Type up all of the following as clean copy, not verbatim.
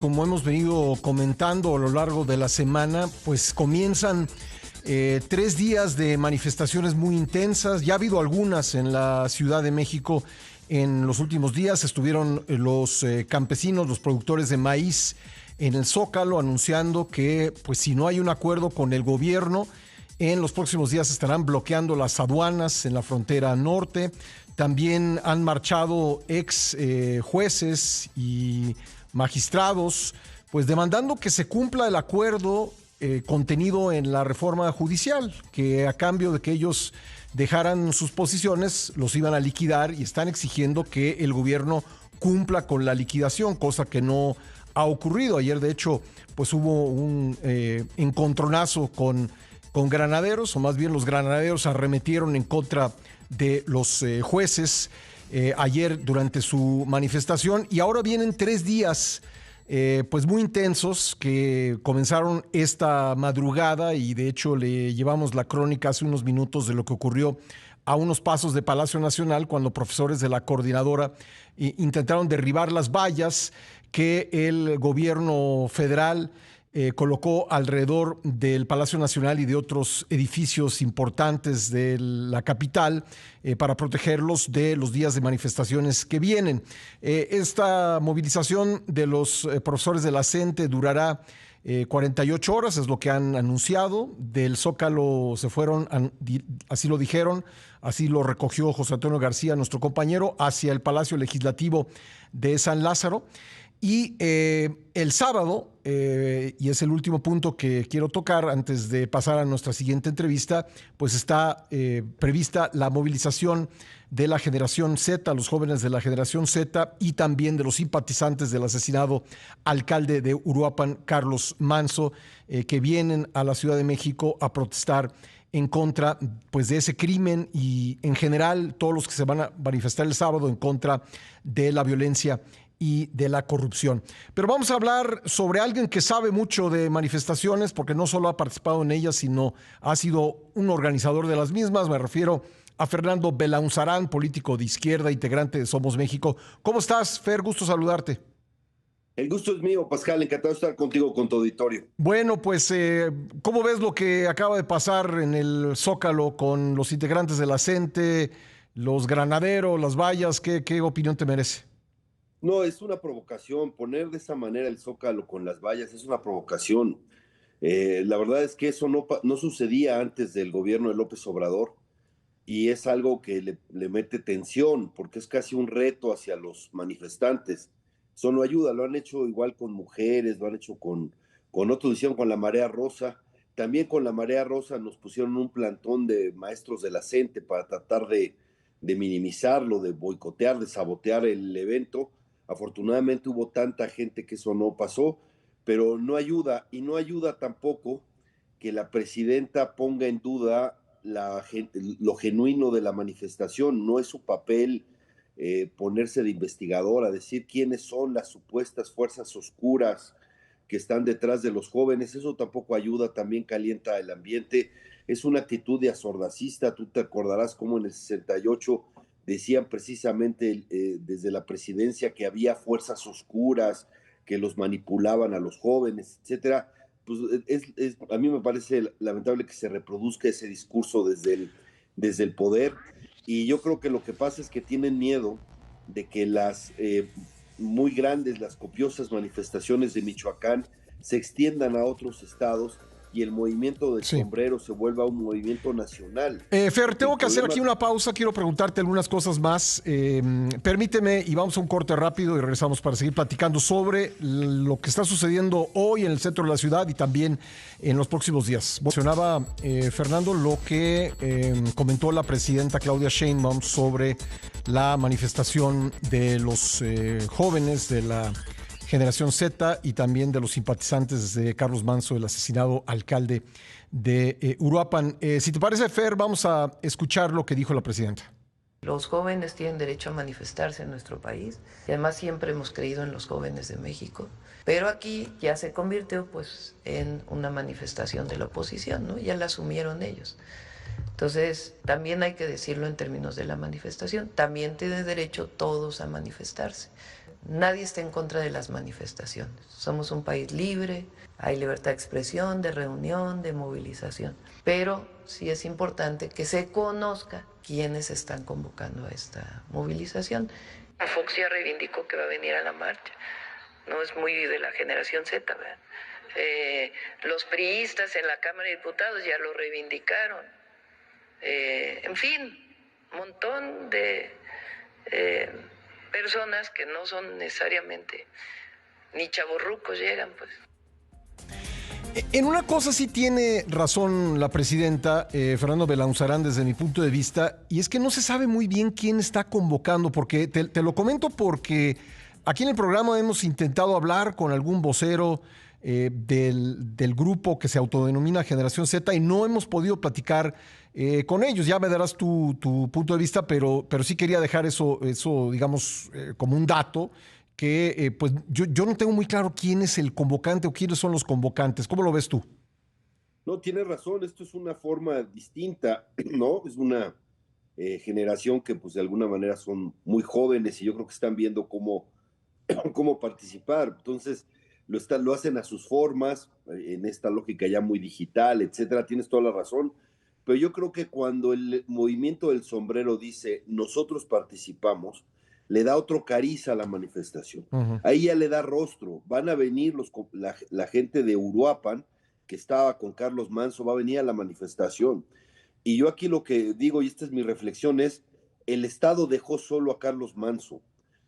Como hemos venido comentando a lo largo de la semana, pues comienzan 3 días de manifestaciones muy intensas. Ya ha habido algunas en la Ciudad de México en los últimos días. Estuvieron los campesinos, los productores de maíz en el Zócalo anunciando que pues si no hay un acuerdo con el gobierno, en los próximos días estarán bloqueando las aduanas en la frontera norte. También han marchado ex jueces y magistrados, pues demandando que se cumpla el acuerdo contenido en la reforma judicial, que a cambio de que ellos dejaran sus posiciones, los iban a liquidar, y están exigiendo que el gobierno cumpla con la liquidación, cosa que no ha ocurrido. Ayer, de hecho, pues hubo un encontronazo con granaderos, o más bien los granaderos arremetieron en contra de los jueces ayer durante su manifestación, y ahora vienen 3 días pues muy intensos que comenzaron esta madrugada, y de hecho le llevamos la crónica hace unos minutos de lo que ocurrió a unos pasos de Palacio Nacional cuando profesores de la coordinadora intentaron derribar las vallas que el gobierno federal colocó alrededor del Palacio Nacional y de otros edificios importantes de la capital para protegerlos de los días de manifestaciones que vienen. Esta movilización de los profesores de la CENTE durará 48 horas, es lo que han anunciado. Del Zócalo se fueron, así lo dijeron, así lo recogió José Antonio García, nuestro compañero, hacia el Palacio Legislativo de San Lázaro. Y el sábado, y es el último punto que quiero tocar antes de pasar a nuestra siguiente entrevista, pues está prevista la movilización de la generación Z, los jóvenes de la generación Z, y también de los simpatizantes del asesinado alcalde de Uruapan, Carlos Manzo, que vienen a la Ciudad de México a protestar en contra pues, de ese crimen, y en general todos los que se van a manifestar el sábado en contra de la violencia y de la corrupción. Pero vamos a hablar sobre alguien que sabe mucho de manifestaciones, porque no solo ha participado en ellas, sino ha sido un organizador de las mismas. Me refiero a Fernando Belaunzarán, político de izquierda, integrante de Somos México. ¿Cómo estás, Fer? Gusto saludarte. El gusto es mío, Pascal, encantado de estar contigo, con tu auditorio. Bueno, pues, ¿cómo ves lo que acaba de pasar en el Zócalo con los integrantes de la CENTE, los granaderos, las vallas? ¿Qué opinión te merece? No, es una provocación. Poner de esa manera el Zócalo con las vallas es una provocación. La verdad es que eso no sucedía antes del gobierno de López Obrador, y es algo que le mete tensión porque es casi un reto hacia los manifestantes. Eso no ayuda. Lo han hecho igual con mujeres, lo han hecho con otros, hicieron con la Marea Rosa. También con la Marea Rosa nos pusieron un plantón de maestros de la CENTE para tratar de minimizarlo, de boicotear, de sabotear el evento. Afortunadamente hubo tanta gente que eso no pasó, pero no ayuda, y no ayuda tampoco que la presidenta ponga en duda lo genuino de la manifestación. No es su papel ponerse de investigadora, decir quiénes son las supuestas fuerzas oscuras que están detrás de los jóvenes. Eso tampoco ayuda, también calienta el ambiente. Es una actitud de asordacista. Tú te acordarás cómo en el 68 decían precisamente desde la presidencia que había fuerzas oscuras que los manipulaban a los jóvenes, etcétera. Pues a mí me parece lamentable que se reproduzca ese discurso desde el poder, y yo creo que lo que pasa es que tienen miedo de que las muy grandes, las copiosas manifestaciones de Michoacán se extiendan a otros estados y el movimiento del Sí. sombrero se vuelva un movimiento nacional. Fer, tengo que hacer aquí una pausa, quiero preguntarte algunas cosas más. Permíteme, y vamos a un corte rápido y regresamos para seguir platicando sobre lo que está sucediendo hoy en el centro de la ciudad y también en los próximos días. Mencionaba, Fernando, lo que comentó la presidenta Claudia Sheinbaum sobre la manifestación de los jóvenes de la generación Z y también de los simpatizantes de Carlos Manzo, el asesinado alcalde de Uruapan. Si te parece, Fer, vamos a escuchar lo que dijo la presidenta. Los jóvenes tienen derecho a manifestarse en nuestro país, y además siempre hemos creído en los jóvenes de México, pero aquí ya se convirtió pues en una manifestación de la oposición, ¿no? Ya la asumieron ellos. Entonces, también hay que decirlo en términos de la manifestación. También tienen derecho todos a manifestarse. Nadie está en contra de las manifestaciones. Somos un país libre, hay libertad de expresión, de reunión, de movilización. Pero sí es importante que se conozca quiénes están convocando a esta movilización. Fox ya reivindicó que va a venir a la marcha. No es muy de la generación Z, ¿verdad? Los priistas en la Cámara de Diputados ya lo reivindicaron. En fin, un montón de personas que no son necesariamente ni chavorrucos llegan, pues. En una cosa sí tiene razón la presidenta, Fernando Belauzarán, desde mi punto de vista, y es que no se sabe muy bien quién está convocando, porque te lo comento porque aquí en el programa hemos intentado hablar con algún vocero del grupo que se autodenomina Generación Z y no hemos podido platicar con ellos. Ya me darás tu punto de vista, pero sí quería dejar eso digamos, como un dato que pues yo no tengo muy claro quién es el convocante o quiénes son los convocantes. ¿Cómo lo ves tú? No, tienes razón, esto es una forma distinta, ¿no? Es una generación que pues de alguna manera son muy jóvenes y yo creo que están viendo cómo participar. Entonces, lo hacen a sus formas, en esta lógica ya muy digital, etcétera. Tienes toda la razón. Pero yo creo que cuando el movimiento del sombrero dice nosotros participamos, le da otro cariz a la manifestación. Uh-huh. Ahí ya le da rostro. Van a venir la gente de Uruapan, que estaba con Carlos Manso, va a venir a la manifestación. Y yo aquí lo que digo, y esta es mi reflexión, es el Estado dejó solo a Carlos Manso.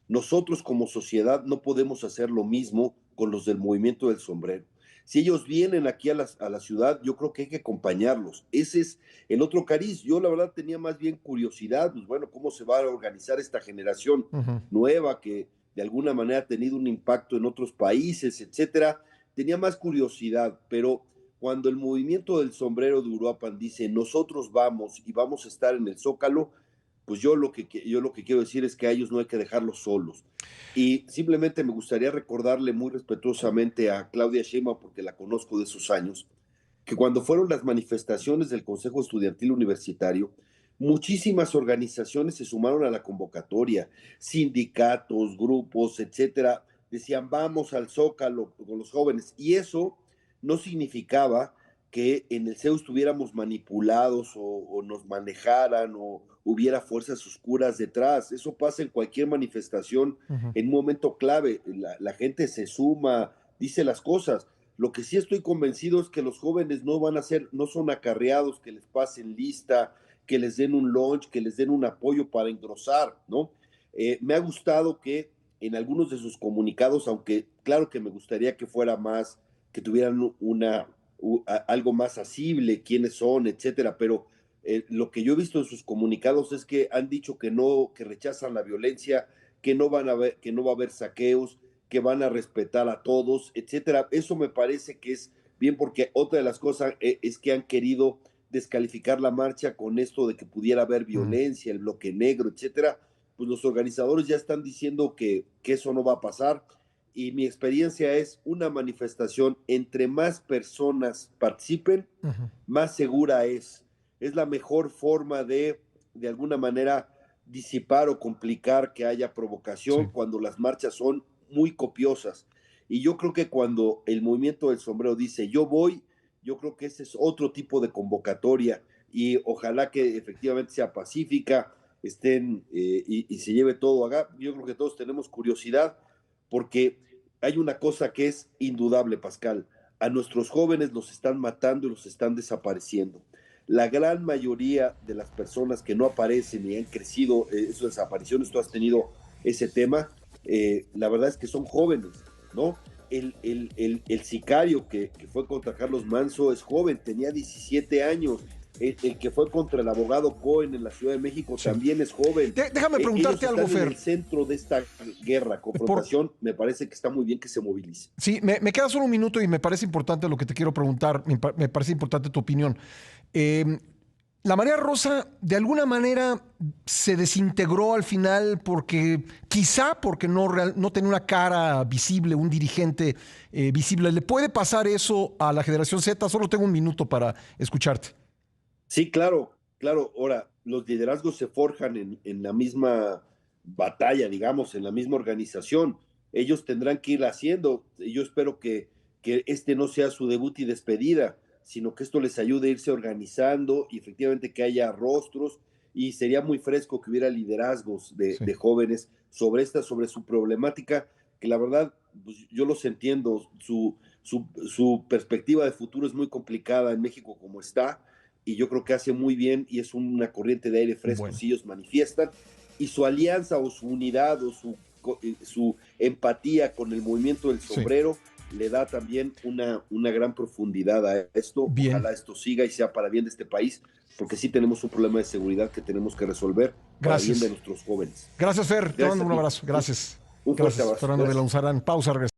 Nosotros como sociedad no podemos hacer lo mismo con los del movimiento del sombrero. Si ellos vienen aquí a la ciudad, yo creo que hay que acompañarlos. Ese es el otro cariz. Yo la verdad tenía más bien curiosidad, pues bueno, cómo se va a organizar esta generación nueva que de alguna manera ha tenido un impacto en otros países, etcétera. Tenía más curiosidad, pero cuando el movimiento del sombrero de Uruapan dice nosotros vamos y vamos a estar en el Zócalo, pues yo lo que quiero decir es que a ellos no hay que dejarlos solos. Y simplemente me gustaría recordarle muy respetuosamente a Claudia Sheinbaum, porque la conozco de esos años, que cuando fueron las manifestaciones del Consejo Estudiantil Universitario, muchísimas organizaciones se sumaron a la convocatoria, sindicatos, grupos, etcétera, decían vamos al Zócalo con los jóvenes, y eso no significaba que en el CEU estuviéramos manipulados o nos manejaran o hubiera fuerzas oscuras detrás. Eso pasa en cualquier manifestación en un momento clave. La gente se suma, dice las cosas. Lo que sí estoy convencido es que los jóvenes no son acarreados, que les pasen lista, que les den un lunch, que les den un apoyo para engrosar, ¿no? Me ha gustado que en algunos de sus comunicados, aunque claro que me gustaría que fuera más, que tuvieran algo más asible, quiénes son, etcétera, pero lo que yo he visto en sus comunicados es que han dicho que no, que rechazan la violencia, que no va a haber saqueos, que van a respetar a todos, etcétera. Eso me parece que es bien, porque otra de las cosas es que han querido descalificar la marcha con esto de que pudiera haber violencia, el bloque negro, etcétera. Pues los organizadores ya están diciendo que eso no va a pasar. Y mi experiencia es una manifestación, entre más personas participen, más segura es. Es la mejor forma de alguna manera, disipar o complicar que haya provocación cuando las marchas son muy copiosas. Y yo creo que cuando el movimiento del sombrero dice yo voy, yo creo que ese es otro tipo de convocatoria y ojalá que efectivamente sea pacífica, estén y se lleve todo acá. Yo creo que todos tenemos curiosidad, porque hay una cosa que es indudable, Pascal. A nuestros jóvenes los están matando y los están desapareciendo. La gran mayoría de las personas que no aparecen y han crecido esas desapariciones, tú has tenido ese tema, la verdad es que son jóvenes, ¿no? El sicario que fue contra Carlos Manso es joven, tenía 17 años. El que fue contra el abogado Cohen en la Ciudad de México también es joven. Déjame preguntarte algo, Fer. En el centro de esta guerra, confrontación, me parece que está muy bien que se movilice. Sí, me queda solo un minuto y me parece importante lo que te quiero preguntar, me parece importante tu opinión. La Marea Rosa, de alguna manera, se desintegró al final quizá porque no tenía una cara visible, un dirigente visible. ¿Le puede pasar eso a la Generación Z? Solo tengo un minuto para escucharte. Sí, claro. Claro, ahora, los liderazgos se forjan en la misma batalla, digamos, en la misma organización. Ellos tendrán que ir haciendo. Yo espero que este no sea su debut y despedida, sino que esto les ayude a irse organizando y efectivamente que haya rostros, y sería muy fresco que hubiera liderazgos Sí. de jóvenes sobre su problemática, que la verdad, pues, yo los entiendo. Su perspectiva de futuro es muy complicada en México como está, y yo creo que hace muy bien y es una corriente de aire fresco Bueno, si ellos manifiestan, y su alianza o su unidad o su empatía con el movimiento del sí. sombrero le da también una gran profundidad a esto. Bien. Ojalá esto siga y sea para bien de este país, porque sí tenemos un problema de seguridad que tenemos que resolver para bien de Gracias. nuestros jóvenes. Gracias, Fer. Te Gracias mando a un ti. abrazo. Gracias. Un fuerte Gracias, abrazo. Fernando Gracias. Belanzarán. Pausa, regresamos.